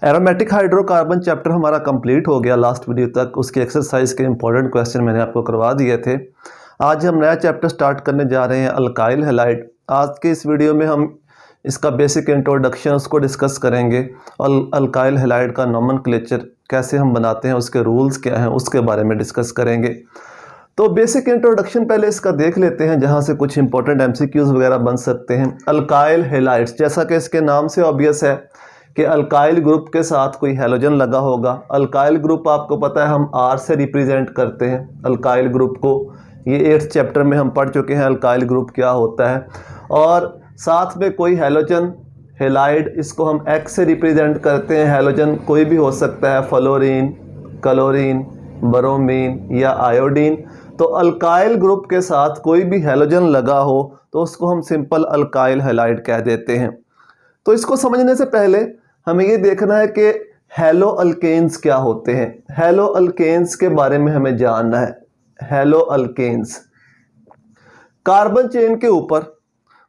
Aromatic hydrocarbon chapter हमारा complete हो गया लास्ट वीडियो तक। उसके एक्सरसाइज के इंपॉर्टेंट क्वेश्चन मैंने आपको करवा दिए थे। आज हम नया चैप्टर स्टार्ट करने जा रहे हैं अल्काइल हैलाइड। आज के इस वीडियो में हम इसका बेसिक इंट्रोडक्शन उसको डिस्कस करेंगे और अल्काइल हैलाइड का नोमेनक्लेचर कैसे हम बनाते हैं, उसके रूल्स क्या हैं, उसके बारे में डिस्कस करेंगे। तो बेसिक इंट्रोडक्शन पहले इसका देख लेते हैं, जहाँ से कुछ इंपॉर्टेंट एमसीक्यूज वगैरह बन सकते हैं। अल्काइल हैलाइड्स, जैसा कि इसके नाम से ऑब्वियस है कि अल्काइल ग्रुप के साथ कोई हैलोजन लगा होगा। अल्काइल ग्रुप आपको पता है हम R से रिप्रेजेंट करते हैं अल्काइल ग्रुप को। ये 8th चैप्टर में हम पढ़ चुके हैं अल्काइल ग्रुप क्या होता है। और साथ में कोई हैलोजन हैलाइड, इसको हम X से रिप्रेजेंट करते हैं। हैलोजन कोई भी हो सकता है, फ्लोरीन, क्लोरीन, ब्रोमीन या आयोडीन। तो अल्काइल ग्रुप के साथ कोई भी हैलोजन लगा हो तो उसको हम सिंपल अल्काइल हैलाइड कह देते हैं। तो इसको समझने से पहले हमें ये देखना है कि हैलो अल्केन्स क्या होते हैं। हैलो अल्केन्स के बारे में हमें जानना है। हैलो अल्केन्स, कार्बन चेन के ऊपर,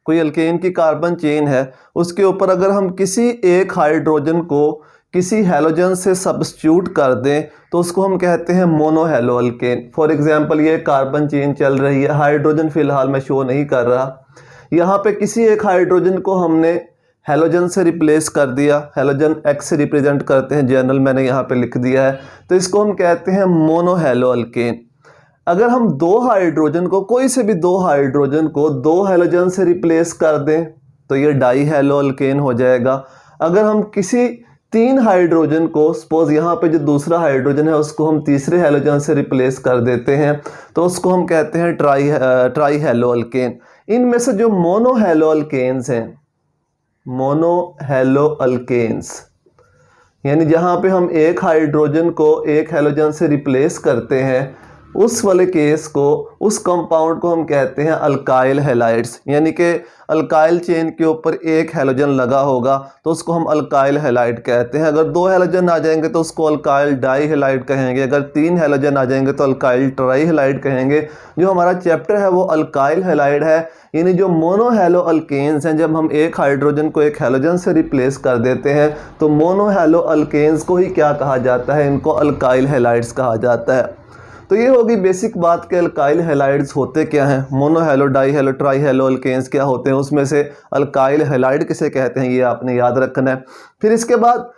कोई अल्केन की कार्बन चेन है, उसके ऊपर अगर हम किसी एक हाइड्रोजन को किसी हैलोजन से सब्स्टिट्यूट कर दें तो उसको हम कहते हैं mono hello alkane. For example ये कार्बन चेन चल रही है, हाइड्रोजन फिलहाल मैं शो नहीं कर रहा। यहाँ पे किसी एक हाइड्रोजन को हमने हैलोजन से रिप्लेस कर दिया। हैलोजन X से रिप्रेजेंट करते हैं, जनरल मैंने यहाँ पे लिख दिया है, तो इसको हम कहते हैं मोनो हैलो अल्केन। अगर हम दो हाइड्रोजन को, कोई से भी दो हाइड्रोजन को दो हैलोजन से रिप्लेस कर दें तो ये डाई हैलो अल्केन हो जाएगा। अगर हम किसी तीन हाइड्रोजन को, सपोज यहाँ पे जो दूसरा हाइड्रोजन है उसको हम तीसरे हैलोजन से रिप्लेस कर देते हैं तो उसको हम कहते हैं ट्राई हैलो अल्केन। इनमें से जो मोनो हैलो अल्केन्स हैं, मोनो हैलो अल्केन्स, यानी जहां पे हम एक हाइड्रोजन को एक हैलोजन से रिप्लेस करते हैं, उस वाले केस को, उस कंपाउंड को हम कहते हैं अल्काइल हैलाइड्स। यानी कि अल्काइल चेन के ऊपर एक हैलोजन लगा होगा तो उसको हम अल्काइल हैलाइड कहते हैं। अगर दो हैलोजन आ जाएंगे तो उसको अल्काइल डाई हैलाइड कहेंगे। अगर तीन हैलोजन आ जाएंगे तो अल्काइल ट्राई हैलाइड कहेंगे। जो हमारा चैप्टर है वो अल्काइल हैलाइड है, यानी जो मोनो हैलो अल्केन्स हैं, जब हम एक हाइड्रोजन को एक हैलोजन से रिप्लेस कर देते हैं तो मोनो हैलो अल्केन्स को ही क्या कहा जाता है, इनको अल्काइल हैलाइड्स कहा जाता है। तो ये होगी बेसिक बात कि अल्काइल हैलाइड्स होते क्या हैं, mono halo, di halo, tri halo alkanes क्या होते हैं, उसमें से अल्काइल हैलाइड किसे कहते हैं ये आपने याद रखना है। फिर इसके बाद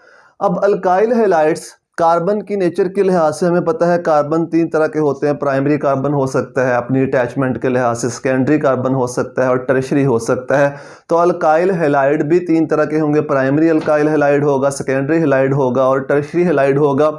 अब अल्काइल हैलाइड्स कार्बन की नेचर के लिहाज से हमें पता है कार्बन तीन तरह के होते हैं। प्राइमरी कार्बन हो सकता है अपनी अटैचमेंट के लिहाज से, सेकेंडरी कार्बन हो सकता है और टर्शरी हो सकता है। तो अल्काइल हैलाइड भी तीन तरह के होंगे। प्राइमरी अल्काइल हैलाइड होगा, सेकेंडरी हैलाइड होगा और टर्शरी हैलाइड होगा।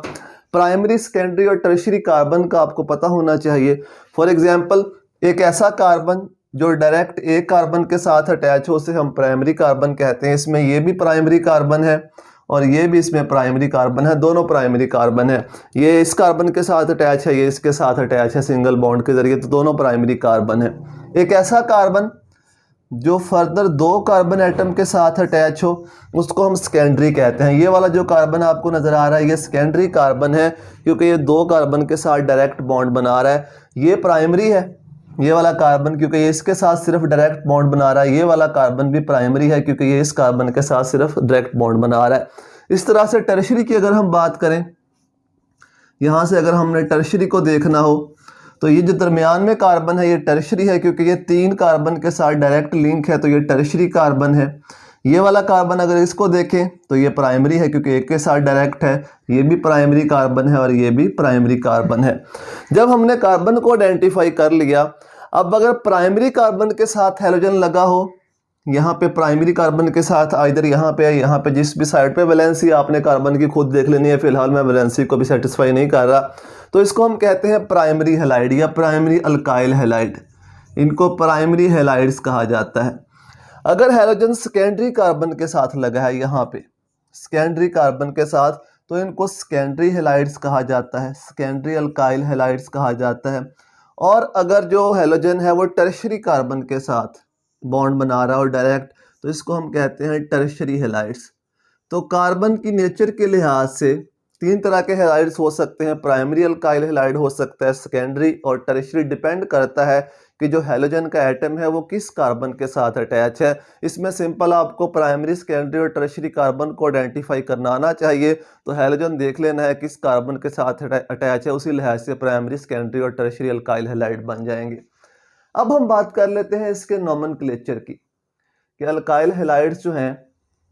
प्राइमरी, सेकेंडरी और टर्शरी कार्बन का आपको पता होना चाहिए। फॉर एग्जांपल एक ऐसा कार्बन जो डायरेक्ट एक कार्बन के साथ अटैच हो उसे हम प्राइमरी कार्बन कहते हैं। इसमें ये भी प्राइमरी कार्बन है और ये भी इसमें प्राइमरी कार्बन है, दोनों प्राइमरी कार्बन है। ये इस कार्बन के साथ अटैच है, ये इसके साथ अटैच है सिंगल बॉन्ड के जरिए, तो दोनों प्राइमरी कार्बन है। एक ऐसा कार्बन जो फर्दर दो कार्बन एटम के साथ अटैच हो उसको हम सेकेंडरी कहते हैं। ये वाला जो कार्बन आपको नजर आ रहा है ये सेकेंडरी कार्बन है, क्योंकि ये दो कार्बन के साथ डायरेक्ट बॉन्ड बना रहा है। ये प्राइमरी है, ये वाला कार्बन, क्योंकि ये इसके साथ सिर्फ डायरेक्ट बॉन्ड बना रहा है। ये वाला कार्बन भी प्राइमरी है क्योंकि ये इस कार्बन के साथ सिर्फ डायरेक्ट बॉन्ड बना रहा है। इस तरह से टर्शरी की अगर हम बात करें, यहाँ से अगर हमने टर्शरी को देखना हो तो ये जो दरमियान में कार्बन है ये टर्शरी है, क्योंकि ये तीन कार्बन के साथ डायरेक्ट लिंक है तो ये टर्शरी कार्बन है। ये वाला कार्बन अगर इसको देखें तो ये प्राइमरी है क्योंकि एक के साथ डायरेक्ट है, ये भी प्राइमरी कार्बन है और ये भी प्राइमरी कार्बन है। जब हमने कार्बन को आइडेंटिफाई कर लिया, अब अगर प्राइमरी कार्बन के साथ हैलोजन लगा हो, यहाँ पे प्राइमरी कार्बन के साथ आइदर यहाँ पे या यहाँ पे, जिस भी साइड पे वैलेंसी आपने कार्बन की खुद देख लेनी है, फिलहाल मैं वैलेंसी को भी सेटिस्फाई नहीं कर रहा, तो इसको हम कहते हैं प्राइमरी हैलाइड या प्राइमरी अल्काइल हैलाइड। इनको प्राइमरी हैलाइड्स कहा जाता है। अगर हैलोजन सेकेंडरी कार्बन के साथ लगा है, यहाँ पे सेकेंडरी कार्बन के साथ, तो इनको सेकेंडरी हैलाइड्स कहा जाता है, सेकेंडरी अल्काइल हैलाइड्स कहा जाता है। और अगर जो हैलोजन है वो टर्शरी कार्बन के साथ बॉन्ड बना रहा है और डायरेक्ट, तो इसको हम कहते हैं टर्शरी हैलाइड्स। तो कार्बन की नेचर के लिहाज से तीन तरह के हैलाइड्स हो सकते हैं। प्राइमरी अल्काइल हैलाइड हो सकता है, सेकेंडरी और टर्शरी, डिपेंड करता है कि जो हैलोजन का एटम है वो किस कार्बन के साथ अटैच है। इसमें सिंपल आपको प्राइमरी, सेकेंडरी और टर्शियरी कार्बन को आइडेंटिफाई करना आना चाहिए। तो हैलोजन देख लेना है किस कार्बन के साथ अटैच है, उसी लिहाज से प्राइमरी, सेकेंडरी और टर्शियरी अल्काइल हैलाइड बन जाएंगे। अब हम बात कर लेते हैं इसके नोमेनक्लेचर की, कि अल्काइल हैलाइड्स जो हैं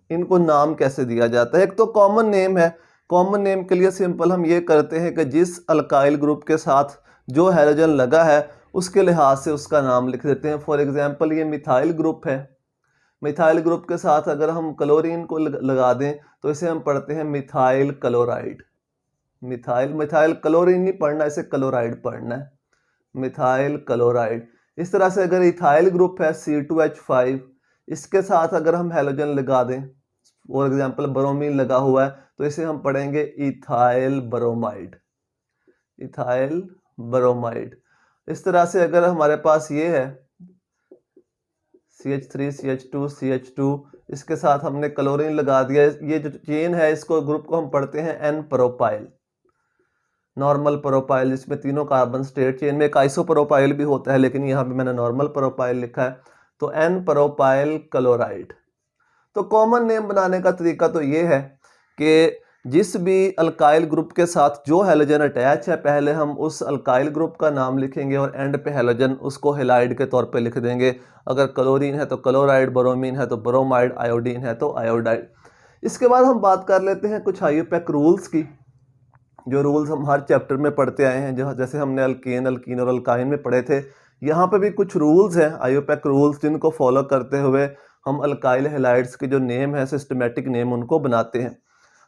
इनको नाम कैसे दिया जाता है। एक तो कॉमन नेम है। कॉमन नेम के लिए सिंपल हम ये करते हैं कि जिस अल्काइल ग्रुप के साथ जो हैलोजन लगा है उसके लिहाज से उसका नाम लिख देते हैं। फॉर एग्जांपल ये मिथाइल ग्रुप है, मिथाइल ग्रुप के साथ अगर हम क्लोरीन को लगा दें तो इसे हम पढ़ते हैं मिथाइल क्लोराइड। मिथाइल क्लोरीन नहीं पढ़ना, इसे क्लोराइड पढ़ना है, मिथाइल क्लोराइड। इस तरह से अगर इथाइल ग्रुप है C2H5, इसके साथ अगर हम हैलोजन लगा दें, फॉर एग्जांपल ब्रोमीन लगा हुआ है, तो इसे हम पढ़ेंगे इथाइल ब्रोमाइड, इथाइल ब्रोमाइड। इस तरह से अगर हमारे पास ये है CH3 CH2 CH2, इसके साथ हमने क्लोरीन लगा दिया, ये जो चेन है इसको ग्रुप को हम पढ़ते हैं N प्रोपाइल, नॉर्मल प्रोपाइल, जिसमें तीनों कार्बन स्टेट। चेन में एक आइसोप्रोपाइल भी होता है लेकिन यहाँ पे मैंने नॉर्मल प्रोपाइल लिखा है, तो N प्रोपाइल क्लोराइड। तो कॉमन नेम बनाने का तरीका तो ये है कि जिस भी अल्काइल ग्रुप के साथ जो हैलोजन अटैच है पहले हम उस अल्काइल ग्रुप का नाम लिखेंगे और एंड पे हैलोजन उसको हैलाइड के तौर पे लिख देंगे। अगर क्लोरीन है तो क्लोराइड, ब्रोमीन है तो ब्रोमाइड, आयोडीन है तो आयोडाइड। इसके बाद हम बात कर लेते हैं कुछ आईयूपैक रूल्स की, जो रूल्स हम हर चैप्टर में पढ़ते आए हैं। जैसे हमने अल्कीन और अल्काइन में पढ़े थे, यहाँ पे भी कुछ रूल्स हैं आईयूपैक रूल्स, जिनको फॉलो करते हुए हम अल्काइल हैलाइड्स के जो नेम है, सिस्टमेटिक नेम, उनको बनाते हैं।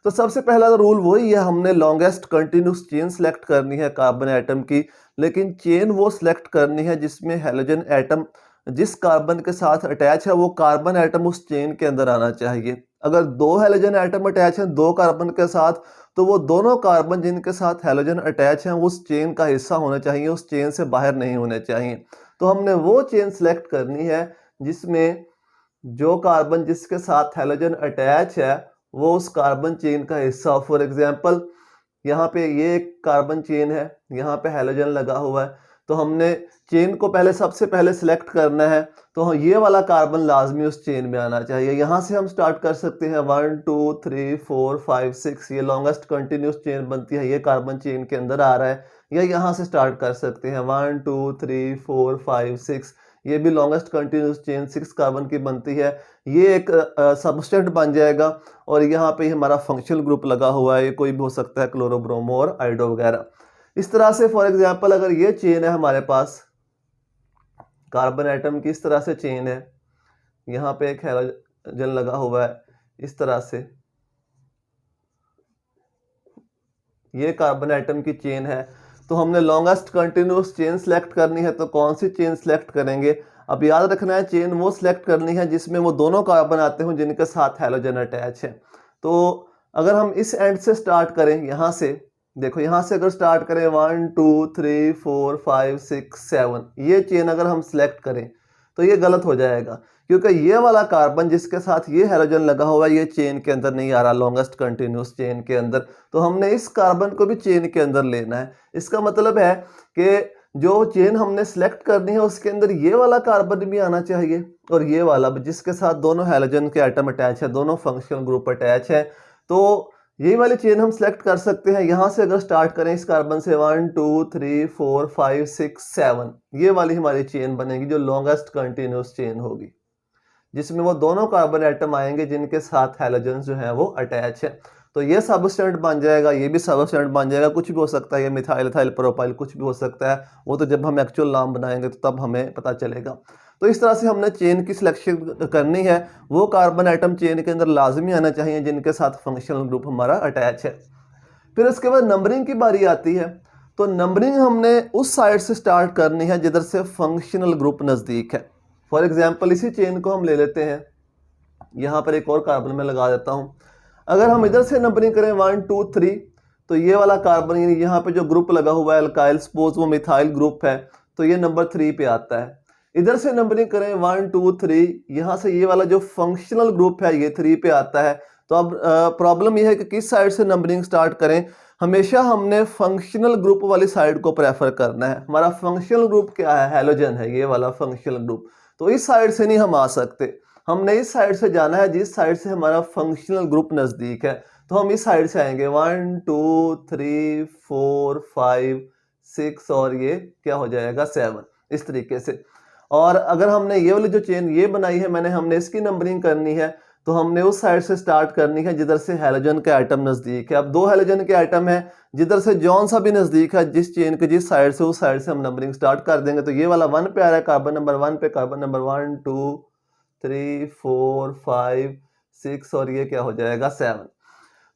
तो सबसे पहला रूल वही है, हमने लॉन्गेस्ट कंटिन्यूस चेन सेलेक्ट करनी है कार्बन एटम की, लेकिन चेन वो सिलेक्ट करनी है जिसमें हैलोजन एटम जिस कार्बन के साथ अटैच है वो कार्बन एटम उस चेन के अंदर आना चाहिए। अगर दो हैलोजन एटम अटैच हैं दो कार्बन के साथ, तो वो दोनों कार्बन जिनके साथ हैलोजन अटैच हैं उस चेन का हिस्सा होना चाहिए, उस चेन से बाहर नहीं होने चाहिए। तो हमने वो चेन सेलेक्ट करनी है जिसमें जो कार्बन जिसके साथ हैलोजन अटैच है वो उस कार्बन चेन का हिस्सा। फॉर एग्जांपल यहाँ पे ये एक कार्बन चेन है, यहाँ पे हैलोजन लगा हुआ है, तो हमने चेन को सबसे पहले सिलेक्ट करना है, तो ये वाला कार्बन लाजमी उस चेन में आना चाहिए। यहाँ से हम स्टार्ट कर सकते हैं 1 2 3 4 5 6, ये लॉन्गेस्ट कंटिन्यूस चेन बनती है, ये कार्बन चेन के अंदर आ रहा है, या यहाँ से स्टार्ट कर सकते हैं 1 2 3 4 5 6, ये भी लॉन्गेस्ट कंटिन्यूस चेन 6 कार्बन की बनती है। ये एक सबस्टेंट बन जाएगा और यहाँ पे हमारा फंक्शनल ग्रुप लगा हुआ है, ये कोई भी हो सकता है, क्लोरो, ब्रोमो और आयोडो वगैरह। इस तरह से फॉर एग्जांपल अगर ये चेन है हमारे पास कार्बन एटम की, इस तरह से चेन है, यहाँ पे एक हैलोजन लगा हुआ है, इस तरह से ये कार्बन एटम की चेन है, तो हमने लॉन्गेस्ट कंटिन्यूस चेन सेलेक्ट करनी है। तो कौन सी चेन सेलेक्ट करेंगे? अब याद रखना है चेन वो सिलेक्ट करनी है जिसमें वो दोनों कार्बन आते हों जिनके साथ हैलोजन अटैच है। तो अगर हम इस एंड से स्टार्ट करें, यहाँ से देखो, यहाँ से अगर स्टार्ट करें 1 2 3 4 5 6 7, ये चेन अगर हम सिलेक्ट करें तो ये गलत हो जाएगा, क्योंकि ये वाला कार्बन जिसके साथ ये हैलोजन लगा हुआ है ये चेन के अंदर नहीं आ रहा, लॉन्गेस्ट कंटिन्यूस चेन के अंदर। तो हमने इस कार्बन को भी चेन के अंदर लेना है। इसका मतलब है कि जो चेन हमने सेलेक्ट करनी है उसके अंदर ये वाला कार्बन भी आना चाहिए और ये वाला भी, जिसके साथ दोनों हैलोजन के एटम अटैच है, दोनों फंक्शनल ग्रुप अटैच है। तो यही वाली चेन हम सेलेक्ट कर सकते हैं। यहाँ से अगर स्टार्ट करें इस कार्बन से 1 2 3 4 5 6 7, ये वाली हमारी चेन बनेगी जो लॉन्गेस्ट कंटिन्यूस चेन होगी, जिसमें वो दोनों कार्बन एटम आएंगे जिनके साथ हैलोजन जो है वो अटैच है। तो ये सबस्टेंट बन जाएगा, ये भी सबस्टेंट बन जाएगा, कुछ भी हो सकता है, ये मिथाइल, इथाइल, प्रोपाइल, कुछ भी हो सकता है। वो तो जब हम एक्चुअल नाम बनाएंगे तो तब हमें पता चलेगा। तो इस तरह से हमने चेन की सिलेक्शन करनी है, वो कार्बन एटम चेन के अंदर लाजमी आना चाहिए जिनके साथ फंक्शनल ग्रुप हमारा अटैच है। फिर उसके बाद नंबरिंग की बारी आती है। तो नंबरिंग हमने उस साइड से स्टार्ट करनी है जिधर से फंक्शनल ग्रुप नज़दीक है। फॉर एग्जाम्पल इसी चेन को हम ले लेते हैं, यहाँ पर एक और कार्बन में लगा देता हूँ। अगर हम इधर से नंबरिंग करें 1 2 3, तो ये वाला कार्बन यहाँ पे जो ग्रुप लगा हुआ है अल्काइल, सपोज वो मिथाइल ग्रुप है, तो ये नंबर 3 पे आता है। इधर से नंबरिंग करें 1 2 3, यहाँ से ये वाला जो फंक्शनल ग्रुप है ये 3 पे आता है, तो अब प्रॉब्लम यह है कि किस साइड से नंबरिंग स्टार्ट करें। हमेशा हमने फंक्शनल ग्रुप वाली साइड को प्रेफर करना है। हमारा फंक्शनल ग्रुप क्या है, हैलोजन है, ये वाला फंक्शनल ग्रुप। तो इस साइड से नहीं हम आ सकते, हमने इस साइड से जाना है जिस साइड से हमारा फंक्शनल ग्रुप नजदीक है। तो हम इस साइड से आएंगे 1 2 3 4 5 6 और ये क्या हो जाएगा 7, इस तरीके से। और अगर हमने ये वाली जो चेन ये बनाई है मैंने, हमने इसकी नंबरिंग करनी है तो हमने उस साइड से स्टार्ट करनी है जिधर से हैलोजन के आइटम नजदीक है। अब 2 हैलोजन के आइटम है, जिधर से जॉन सा भी नजदीक है जिस चेन के जिस साइड से, उस साइड से हम नंबरिंग स्टार्ट कर देंगे। तो ये वाला 1 पे आ रहा है, कार्बन नंबर 1 पे, कार्बन नंबर 1 2 3 4 5 6 और ये क्या हो जाएगा 7।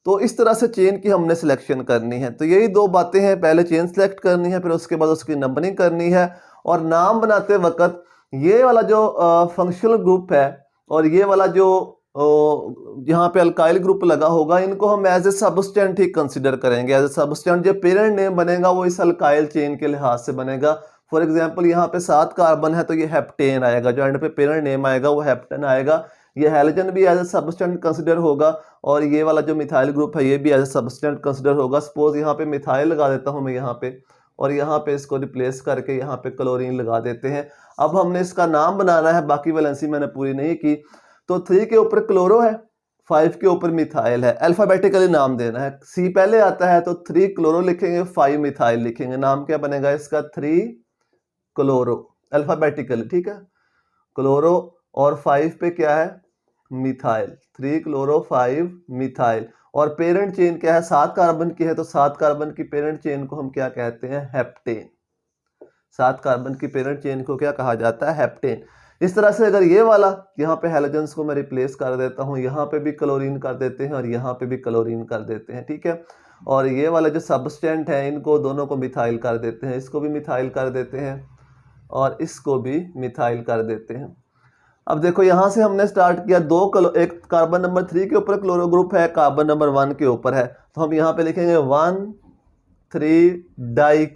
तो इस तरह से चेन की हमने सिलेक्शन करनी है। तो यही 2 बातें हैं, पहले चेन सिलेक्ट करनी है, फिर उसके बाद उसकी नंबरिंग करनी है। और नाम बनाते वक्त ये वाला जो फंक्शनल ग्रुप है और ये वाला जो यहाँ पे अल्काइल ग्रुप लगा होगा, इनको हम एज ए सबस्टेंट ही कंसिडर करेंगे। एज ए सबस्टेंट जो पेरेंट नेम बनेगा वो इस अल्काइल चेन के लिहाज से बनेगा। फॉर एग्जांपल यहाँ पे 7 कार्बन है तो ये हेप्टेन आएगा, जो एंड पे पेरेंट नेम आएगा वो हेप्टेन आएगा। ये हैलोजन भी एज ए सबस्टेंट कंसिडर होगा और ये वाला जो मिथाइल ग्रुप है ये भी एज ए सबस्टेंट कंसिडर होगा। सपोज यहाँ पे मिथाइल लगा देता हूँ मैं यहाँ पे, और यहाँ पे इसको रिप्लेस करके यहाँ पे क्लोरीन लगा देते हैं। अब हमने इसका नाम बनाना है, बाकी वैलेंसी मैंने पूरी नहीं की। तो 3 के ऊपर क्लोरो है, 5 के ऊपर मिथाइल है, अल्फाबेटिकली नाम देना है। C पहले आता है तो 3 क्लोरो लिखेंगे, 5 मिथाइल लिखेंगे। नाम क्या बनेगा इसका, 3 क्लोरो, अल्फाबेटिकली, ठीक है। क्लोरो और 5 पे क्या है, मिथाइल, 3 क्लोरो 5 मिथाइल। और पेरेंट चेन क्या है, 7 कार्बन की है तो 7 कार्बन की पेरेंट चेन को हम क्या कहते हैं, हेप्टेन। 7 कार्बन की पेरेंट चेन को क्या कहा जाता है, हेप्टेन। इस तरह से अगर ये वाला यहाँ पे हैलोजेंस को मैं रिप्लेस कर देता हूँ, यहाँ पे भी क्लोरीन कर देते हैं और यहाँ पे भी क्लोरीन कर देते हैं, ठीक है। और ये वाला जो सबस्टेंट है इनको दोनों को मिथाइल कर देते हैं, इसको भी मिथाइल कर देते हैं और इसको भी मिथाइल कर देते हैं। अब देखो यहाँ से हमने स्टार्ट किया, एक कार्बन नंबर 3 के ऊपर क्लोरो ग्रुप है, कार्बन नंबर 1 के ऊपर है, तो हम यहाँ पे लिखेंगे 1 3 डाई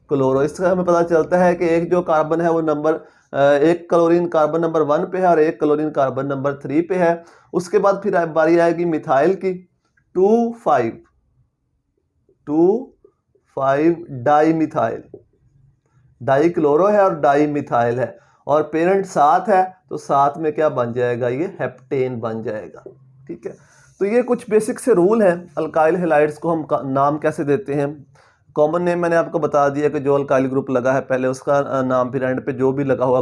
क्लोरो। इसका हमें पता चलता है कि एक जो कार्बन है वो एक क्लोरीन कार्बन नंबर 1 पे है और एक क्लोरीन कार्बन नंबर 3 पे है। उसके बाद फिर बारी आएगी मिथाइल की, 2 5 डाई मिथाइल, डाई क्लोरो है और डाई मिथाइल है, और पेरेंट 7 है तो 7 में क्या बन जाएगा, ये हेप्टेन बन जाएगा, ठीक है। तो ये कुछ बेसिक से रूल है। अल्काइल हैलाइड्स को हम नाम कैसे देते हैं। कॉमन नेम मैंने आपको बता दिया कि जो अल्काइल ग्रुप लगा है पहले उसका नाम, फिर एंड पे जो भी लगा होगा,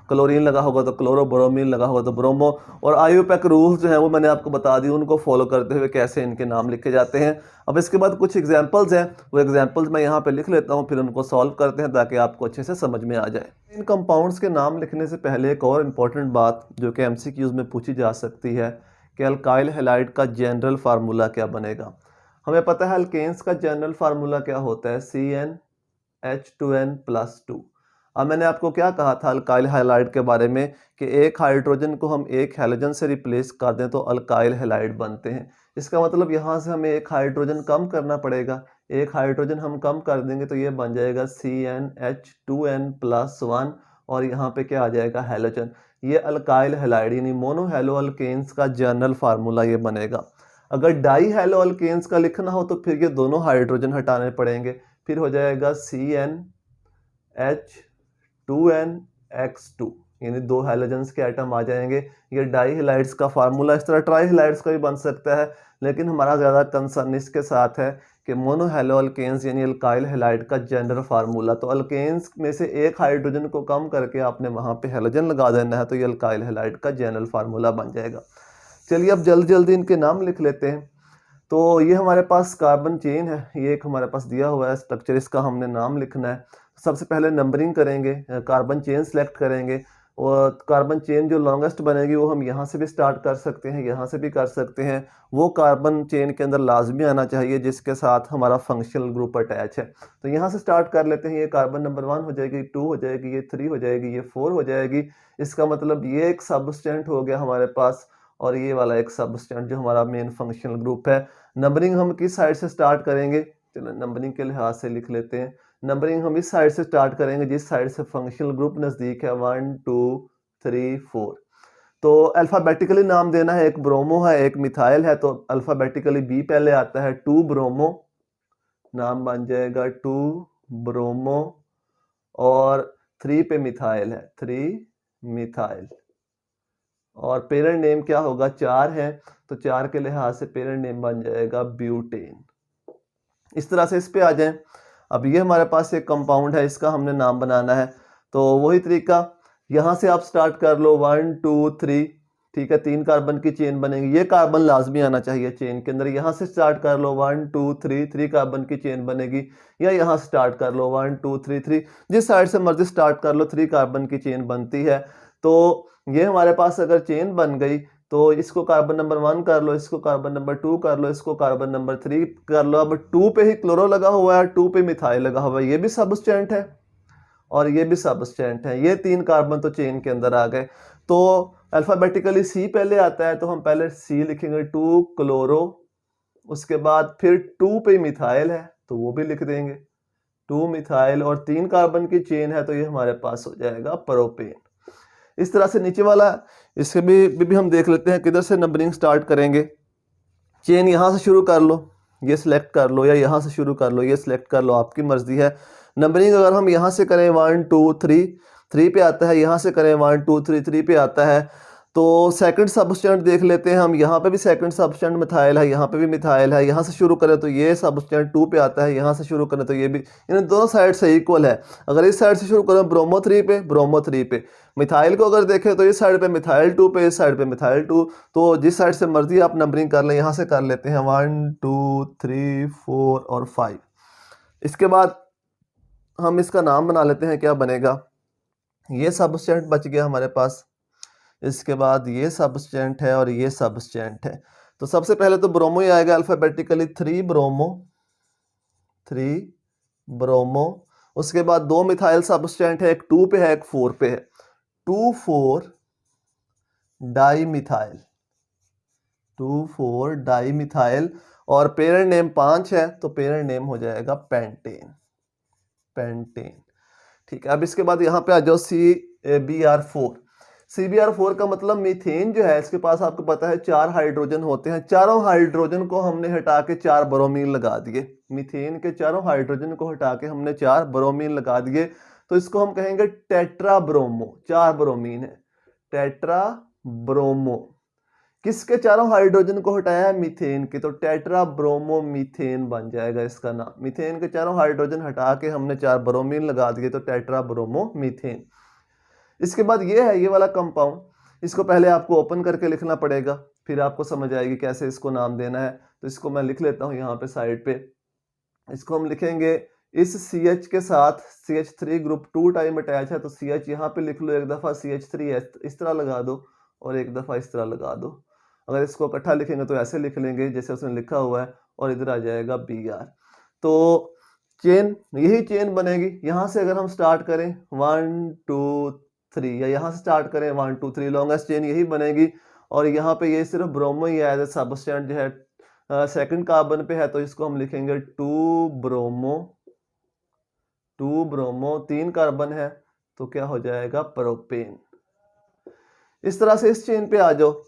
क्लोरीन लगा होगा तो क्लोरो, ब्रोमीन लगा होगा तो ब्रोमो। और आईयूपैक रूल्स जो हैं वो मैंने आपको बता दी, उनको फॉलो करते हुए कैसे इनके नाम लिखे जाते हैं। अब इसके बाद कुछ एग्जांपल्स हैं, वो एग्जांपल्स मैं यहाँ पे लिख लेता हूँ, फिर उनको सॉल्व करते हैं ताकि आपको अच्छे से समझ में आ जाए। इन कंपाउंड्स के नाम लिखने से पहले एक और इम्पॉर्टेंट बात जो कि MCQs में पूछी जा सकती है कि अल्काइल हैलाइड का जनरल फार्मूला क्या बनेगा। हमें पता है अल्केन्स का जनरल फार्मूला क्या होता है, CnH2n+2। अब मैंने आपको क्या कहा था अल्काइल हैलाइड के बारे में कि एक हाइड्रोजन को हम एक हैलोजन से रिप्लेस कर दें तो अल्काइल हैलाइड बनते हैं। इसका मतलब यहाँ से हमें एक हाइड्रोजन कम करना पड़ेगा, एक हाइड्रोजन हम कम कर देंगे तो ये बन जाएगा CnH2n+1 और यहाँ पे क्या आ जाएगा, हैलोजन। ये अल्काइल हैलाइड यानी मोनो हैलो अल्केन्स का जनरल फार्मूला ये बनेगा। अगर डाई हैलो अल्केन्स का लिखना हो तो फिर ये दोनों हाइड्रोजन हटाने पड़ेंगे, फिर हो जाएगा CnH2nx2, यानी 2 हैलोजेंस के आइटम आ जाएंगे। ये डाई हैलाइड्स का फार्मूला। इस तरह ट्राई हैलाइड्स का भी बन सकता है, लेकिन हमारा ज़्यादा कंसर्न इसके साथ है कि मोनो हैलो अल्केन्स यानी अल्काइल हैलाइड का जनरल फार्मूला। तो अल्केन्स में से एक हाइड्रोजन को कम करके आपने वहाँ पे हैलोजन लगा देना है तो ये अल्काइल हैलाइड का जनरल फार्मूला बन जाएगा। चलिए अब जल्दी जल्दी इनके नाम लिख लेते हैं। तो ये हमारे पास कार्बन चेन है, ये एक हमारे पास दिया हुआ है स्ट्रक्चर, इसका हमने नाम लिखना है। सबसे पहले नंबरिंग करेंगे, कार्बन चेन सेलेक्ट करेंगे और कार्बन चेन जो लॉन्गेस्ट बनेगी वो हम यहाँ से भी स्टार्ट कर सकते हैं, यहाँ से भी कर सकते हैं। वो कार्बन चेन के अंदर लाजमी आना चाहिए जिसके साथ हमारा फंक्शनल ग्रुप अटैच है। तो यहाँ से स्टार्ट कर लेते हैं। ये कार्बन नंबर 1 हो जाएगी, 2 हो जाएगी, ये 3 हो जाएगी, ये 4 हो जाएगी। इसका मतलब ये एक सबस्टेंट हो गया हमारे पास और ये वाला एक सबस्टेंट जो हमारा मेन फंक्शनल ग्रुप है। नंबरिंग हम किस साइड से स्टार्ट करेंगे, चलो नंबरिंग के लिहाज से लिख लेते हैं। नंबरिंग हम इस साइड से स्टार्ट करेंगे जिस साइड से फंक्शनल ग्रुप नज़दीक है, 1 2 3 4। तो अल्फ़ाबेटिकली नाम देना है, एक ब्रोमो है एक मिथाइल है, तो अल्फ़ाबेटिकली बी पहले आता है, 2 ब्रोमो नाम बन जाएगा 2 ब्रोमो, और 3 पे मिथाइल है 3 मिथाइल, और पेरेंट नेम क्या होगा, 4 है तो 4 के लिहाज से पेरेंट नेम बन जाएगा ब्यूटेन। इस तरह से इस पे आ जाएं। अब ये हमारे पास एक कंपाउंड है, इसका हमने नाम बनाना है, तो वही तरीका यहाँ से आप स्टार्ट कर लो 1 2 3, ठीक है, 3 कार्बन की चेन बनेगी, ये कार्बन लाजमी आना चाहिए चेन के अंदर, यहाँ से स्टार्ट कर लो 1 2 3, 3 कार्बन की चेन बनेगी, या यहाँ से स्टार्ट कर लो 1 2 3 3, जिस साइड से मर्जी स्टार्ट कर लो 3 कार्बन की चेन बनती है। तो ये हमारे पास अगर चेन बन गई तो इसको कार्बन नंबर 1 कर लो, इसको कार्बन नंबर 2 कर लो, इसको कार्बन नंबर 3 कर लो। अब 2 पे ही क्लोरो लगा हुआ है, 2 पे मिथाइल लगा हुआ है, ये भी सबस्टेंट है और ये भी सबस्टेंट है, ये 3 कार्बन तो चेन के अंदर आ गए। तो अल्फाबेटिकली सी पहले आता है, तो हम पहले सी लिखेंगे 2 क्लोरो, उसके बाद फिर 2 पे मिथाइल है तो वो भी लिख देंगे 2 मिथाइल, और 3 कार्बन की चेन है तो ये हमारे पास हो जाएगा प्रोपेन। इस तरह से नीचे वाला इसके भी हम देख लेते हैं किधर से नंबरिंग स्टार्ट करेंगे। चेन यहाँ से शुरू कर लो, ये सिलेक्ट कर लो, या यहाँ से शुरू कर लो, ये सिलेक्ट कर लो, आपकी मर्जी है। नंबरिंग अगर हम यहाँ से करें 1 2 3, 3 पे आता है, यहाँ से करें 1 2 3, 3 पे आता है। तो सेकंड सबस्टेंट देख लेते हैं हम, यहाँ पे भी सेकंड सबस्टेंट मिथाइल है, यहाँ पे भी मिथाइल है, यहाँ से शुरू करें तो ये सबस्टेंट 2 पे आता है, यहाँ से शुरू करें तो ये भी, इन दोनों साइड से इक्वल है। अगर इस साइड से शुरू करें ब्रोमो 3 पे, ब्रोमो 3 पे, मिथाइल को अगर देखें तो इस साइड पे मिथाइल 2 पे, इस साइड पे मिथाइल 2, तो जिस साइड से मर्जी आप नंबरिंग कर लें। यहाँ से कर लेते हैं 1 2 3 4 और 5। इसके बाद हम इसका नाम बना लेते हैं, क्या बनेगा, ये सबस्टेंट बच गया हमारे पास, इसके बाद ये सबस्टेंट है और ये सबस्टेंट है। तो सबसे पहले तो ब्रोमो ही आएगा अल्फाबेटिकली, 3 ब्रोमो, 3 ब्रोमो, उसके बाद 2 मिथाइल सबस्टेंट है, एक 2 पे है एक 4 पे है, 2 4 डाई मिथाइल, 2 4 डाई मिथाइल, और पेरेंट नेम 5 है तो पेरेंट नेम हो जाएगा पेंटेन, पेंटेन, ठीक है। अब इसके बाद यहाँ पे आ जाओ CBr4। CBr4 का मतलब मीथेन जो है, इसके पास आपको पता है 4 हाइड्रोजन होते हैं, चारों हाइड्रोजन को हमने हटा के 4 ब्रोमीन लगा दिए, मीथेन के चारों हाइड्रोजन को हटा के हमने 4 ब्रोमीन लगा दिए, तो इसको हम कहेंगे टेट्रा ब्रोमो, 4 ब्रोमीन है, टेट्रा ब्रोमो। किसके चारों हाइड्रोजन को हटाया है, मीथेन के, तो टेट्रा ब्रोमो मीथेन बन जाएगा इसका नाम। मीथेन के चारों हाइड्रोजन हटा के हमने 4 ब्रोमीन लगा दिए तो टेट्रा ब्रोमो मीथेन। इसके बाद ये है ये वाला कंपाउंड, इसको पहले आपको ओपन करके लिखना पड़ेगा, फिर आपको समझ आएगी कैसे इसको नाम देना है। तो इसको मैं लिख लेता हूँ यहाँ पे साइड पे, इसको हम लिखेंगे इस CH के साथ CH3 ग्रुप 2 टाइम अटैच है, तो CH यहाँ पे लिख लो एक दफ़ा, CH3 इस तरह लगा दो और एक दफ़ा इस तरह लगा दो। अगर इसको इकट्ठा लिखेंगे तो ऐसे लिख लेंगे जैसे उसने लिखा हुआ है, और इधर आ जाएगा Br। तो चेन, यही चेन बनेगी। यहाँ से अगर हम स्टार्ट करें 1 2 3, या यहाँ से स्टार्ट करें 1 2 3, लॉन्गेस्ट चेन यही बनेगी। और यहाँ पे ये सिर्फ ब्रोमो ही है, सबस्टेंट जो है सेकंड कार्बन पे है, तो इसको हम लिखेंगे 2 ब्रोमो, 2 ब्रोमो, 3 कार्बन है तो क्या हो जाएगा प्रोपेन। इस तरह से इस चेन पे आ जाओ,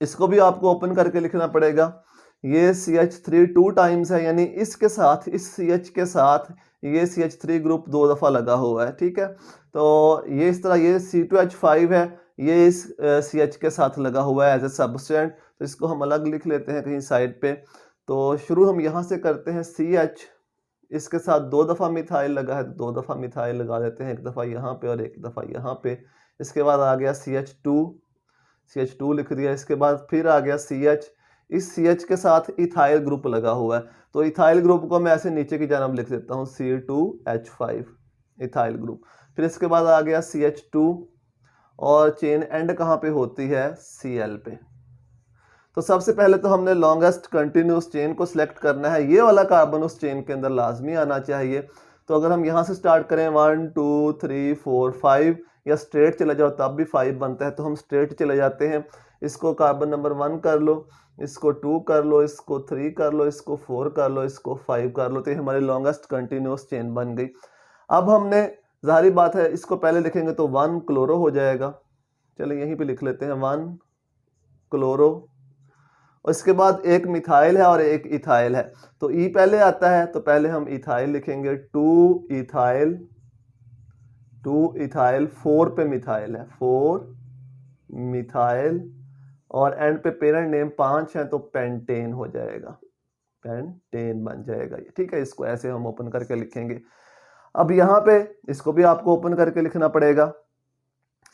इसको भी आपको ओपन करके लिखना पड़ेगा। ये CH3 2 टाइम्स है, यानी इसके साथ, इस CH के साथ ये CH3 ग्रुप 2 दफ़ा लगा हुआ है, ठीक है। तो ये इस तरह, ये C2H5 है, ये इस CH के साथ लगा हुआ है एज ए सबस्टेंट, तो इसको हम अलग लिख लेते हैं कहीं साइड पे। तो शुरू हम यहाँ से करते हैं, CH इसके साथ 2 दफ़ा मिथाइल लगा है तो 2 दफ़ा मिथाइल लगा देते हैं, एक दफ़ा यहाँ पे और एक दफ़ा यहाँ पे। इसके बाद आ गया CH2 लिख दिया। इसके बाद फिर आ गया CH, इस CH के साथ इथाइल ग्रुप लगा हुआ है, तो इथाइल ग्रुप को मैं ऐसे नीचे की जानब लिख देता हूँ C2H5 इथाइल ग्रुप। फिर इसके बाद आ गया CH2, और चेन एंड कहाँ पे होती है, Cl पे। तो सबसे पहले तो हमने लॉन्गेस्ट कंटिन्यूस चेन को सिलेक्ट करना है, ये वाला कार्बन उस चेन के अंदर लाजमी आना चाहिए। तो अगर हम यहाँ से स्टार्ट करें 1 2 3 4 5, या स्ट्रेट चले जाओ तब भी 5 बनता है, तो हम स्ट्रेट चले जाते हैं। इसको कार्बन नंबर 1 कर लो, इसको 2 कर लो, इसको 3 कर लो, इसको 4 कर लो, इसको 5 कर लो, तो ये हमारी लॉन्गेस्ट कंटिन्यूस चेन बन गई। अब हमने, जाहिर बात है, इसको पहले लिखेंगे तो 1 क्लोरो हो जाएगा, चलिए यहीं पे लिख लेते हैं 1 क्लोरो, और इसके बाद एक मिथाइल है और एक इथाइल है, तो ई पहले आता है तो पहले हम इथाइल लिखेंगे, 2 इथाइल, 4 पे मिथाइल है, 4 मिथाइल, और एंड पे पेरेंट नेम 5 है तो पेंटेन हो जाएगा, पेंटेन बन जाएगा ये, ठीक है। इसको ऐसे हम ओपन करके लिखेंगे। अब यहाँ पे इसको भी आपको ओपन करके लिखना पड़ेगा।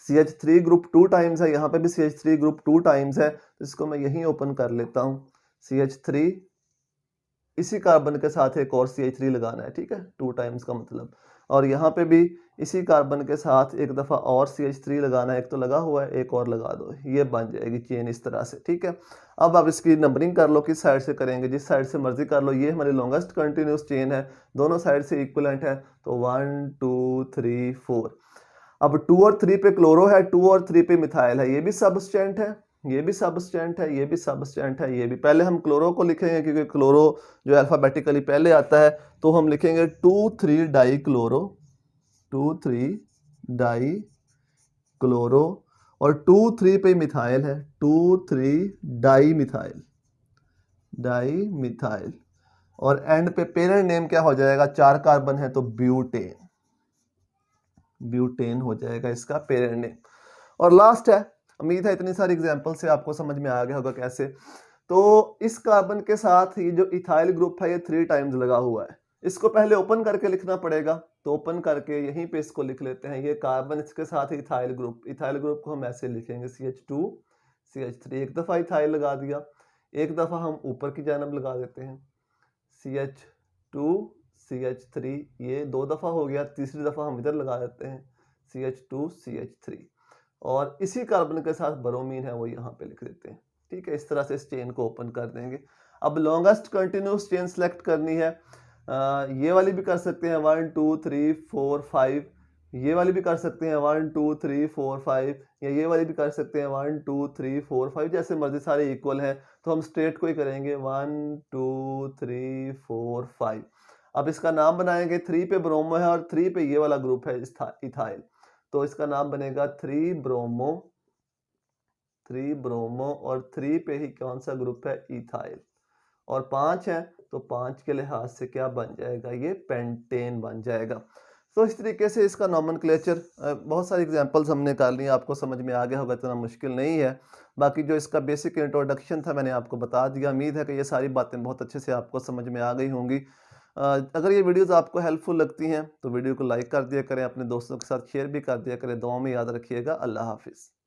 CH3 ग्रुप 2 टाइम्स है, यहाँ पे भी CH3 ग्रुप 2 टाइम्स है, तो इसको मैं यहीं ओपन कर लेता हूँ। CH3, इसी कार्बन के साथ एक और CH3 लगाना है, ठीक है, 2 टाइम्स का मतलब, और यहाँ पे भी इसी कार्बन के साथ एक दफ़ा और CH3 लगाना है, एक तो लगा हुआ है, एक और लगा दो, ये बन जाएगी चेन इस तरह से, ठीक है। अब आप इसकी नंबरिंग कर लो, किस साइड से करेंगे, जिस साइड से मर्जी कर लो। ये हमारी लॉन्गेस्ट कंटिन्यूस चेन है, दोनों साइड से इक्वलेंट है, तो 1 2 3 4। अब 2 और 3 पे क्लोरो है, 2 और 3 पे मिथाइल है, ये भी सबस्टेंट है, ये भी सबस्टेंट है, ये भी सबस्टेंट है, ये भी। पहले हम क्लोरो को लिखेंगे क्योंकि क्लोरो जो अल्फाबेटिकली पहले आता है, तो हम लिखेंगे 2 3 डाई क्लोरो, 2 3 डाई क्लोरो, और 2 3 पे मिथाइल है, 2 3 डाई मिथाइल, डाई मिथाइल, और एंड पे पेरेंट नेम क्या हो जाएगा, 4 कार्बन है तो ब्यूटेन, ब्यूटेन हो जाएगा इसका पेरेंट नेम। और लास्ट है, उम्मीद है इतनी सारी एग्जांपल से आपको समझ में आ गया होगा कैसे। तो इस कार्बन के साथ ये जो इथाइल ग्रुप है ये 3 टाइम्स लगा हुआ है, इसको पहले ओपन करके लिखना पड़ेगा, तो ओपन करके यहीं पे इसको लिख लेते हैं। ये कार्बन, इसके साथ इथाइल ग्रुप को हम ऐसे लिखेंगे CH2 CH3, एक दफ़ा इथाइल लगा दिया, एक दफ़ा हम ऊपर की जानब लगा देते हैं CH2 CH3, ये 2 दफ़ा हो गया, तीसरी दफ़ा हम इधर लगा देते हैं CH2 CH3, और इसी कार्बन के साथ ब्रोमीन है वो यहाँ पे लिख देते हैं, ठीक है। इस तरह से इस चेन को ओपन कर देंगे। अब लॉन्गेस्ट कंटिन्यूस चेन सेलेक्ट करनी है, ये वाली भी कर सकते हैं 1 2 3 4 5, ये वाली भी कर सकते हैं 1 2 3 4 5, या ये वाली भी कर सकते हैं 1 2 3 4 5, जैसे मर्जी, सारे इक्वल हैं, तो हम स्ट्रेट को ही करेंगे 1 2 3 4 5। अब इसका नाम बनाएंगे, 3 पे ब्रोमो है और 3 पे ये वाला ग्रुप है इथाइल, तो इसका नाम बनेगा 3 ब्रोमो, और 3 पे ही कौन सा ग्रुप है, इथाइल, और 5 है तो 5 के लिहाज से क्या बन जाएगा, ये पेंटेन बन जाएगा। तो इस तरीके से इसका नॉमेनक्लेचर, बहुत सारी एग्जांपल्स हमने कर ली, आपको समझ में आ गया होगा, इतना मुश्किल नहीं है। बाकी जो इसका बेसिक इंट्रोडक्शन था मैंने आपको बता दिया। उम्मीद है कि ये सारी बातें बहुत अच्छे से आपको समझ में आ गई होंगी। अगर ये वीडियोस आपको हेल्पफुल लगती हैं तो वीडियो को लाइक कर दिया करें, अपने दोस्तों के साथ शेयर भी कर दिया करें। दुआ में याद रखिएगा। अल्लाह हाफिज़।